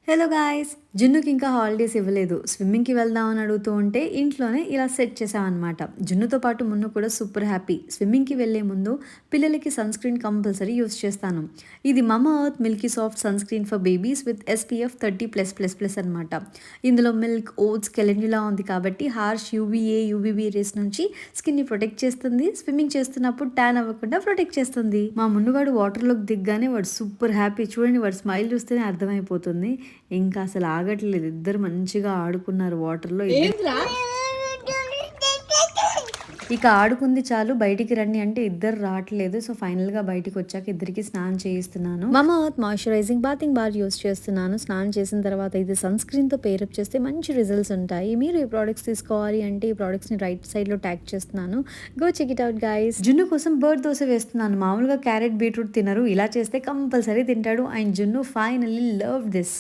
Hello guys! జున్నుకి ఇంకా holidays ఇవ్వలేదు. స్విమ్మింగ్‌కి వెళ్దామని అడుగుతూ ఉంటే ఇంట్లోనే ఇలా సెట్ చేశామనమాట. జున్నుతో పాటు మున్ను కూడా సూపర్ హ్యాపీ. స్విమ్మింగ్‌కి వెళ్ళే ముందు పిల్లలకి సన్ స్క్రీన్ కంపల్సరీ యూజ్ చేస్తాను. ఇది Mamaearth milky soft sunscreen for babies with SPF 30+++ అనమాట. ఇందులో మిల్క్, ఓట్స్, కెలెండ్యులా ఉంది కాబట్టి హార్ష్ యూవీఏ, యూవీబీ రేస్ నుంచి స్కిన్‌ని ప్రొటెక్ట్ చేస్తుంది. స్విమ్మింగ్ చేస్తున్నప్పుడు ట్యాన్ అవ్వకుండా ప్రొటెక్ట్ చేస్తుంది. మా మున్నుగాడు వాటర్‌లోకి దిగ్గానే వాడు సూపర్ హ్యాపీ. చూడండి వాడి స్మైల్ చూస్తేనే అర్థమైపోతుంది. ఇంకా అసలు ఆగట్లేదు. ఇద్దరు మంచిగా ఆడుకున్నారు వాటర్‌లో. ఏంద్రా ఇక ఆడుకుంది చాలు బయటికి రండి అంటే ఇద్దరు రావట్లేదు. సో ఫైనల్‌గా బయటికొచ్చాక ఇద్దరికీ స్నానం చేయిస్తున్నాను. Mamaearth moisturising bathing bar use చేస్తున్నాను. స్నానం చేసిన తర్వాత ఇది సన్ స్క్రీన్‌తో పేరప్ చేస్తే మంచి రిజల్ట్స్ ఉంటాయి. మీరు ఈ ప్రొడక్ట్స్ తీసుకోవాలి అంటే ఈ ప్రొడక్ట్స్‌ని రైట్ సైడ్‌లో ట్యాగ్ చేస్తున్నాను. Go check it out guys. జున్ను కోసం బర్డ్ దోస వేస్తున్నాను. మామూలుగా క్యారెట్, బీట్రూట్ తినరు. ఇలా చేస్తే కంపల్సరీ తింటాడు. అండ్ జున్ను ఫైనల్లీ లవ్ దిస్.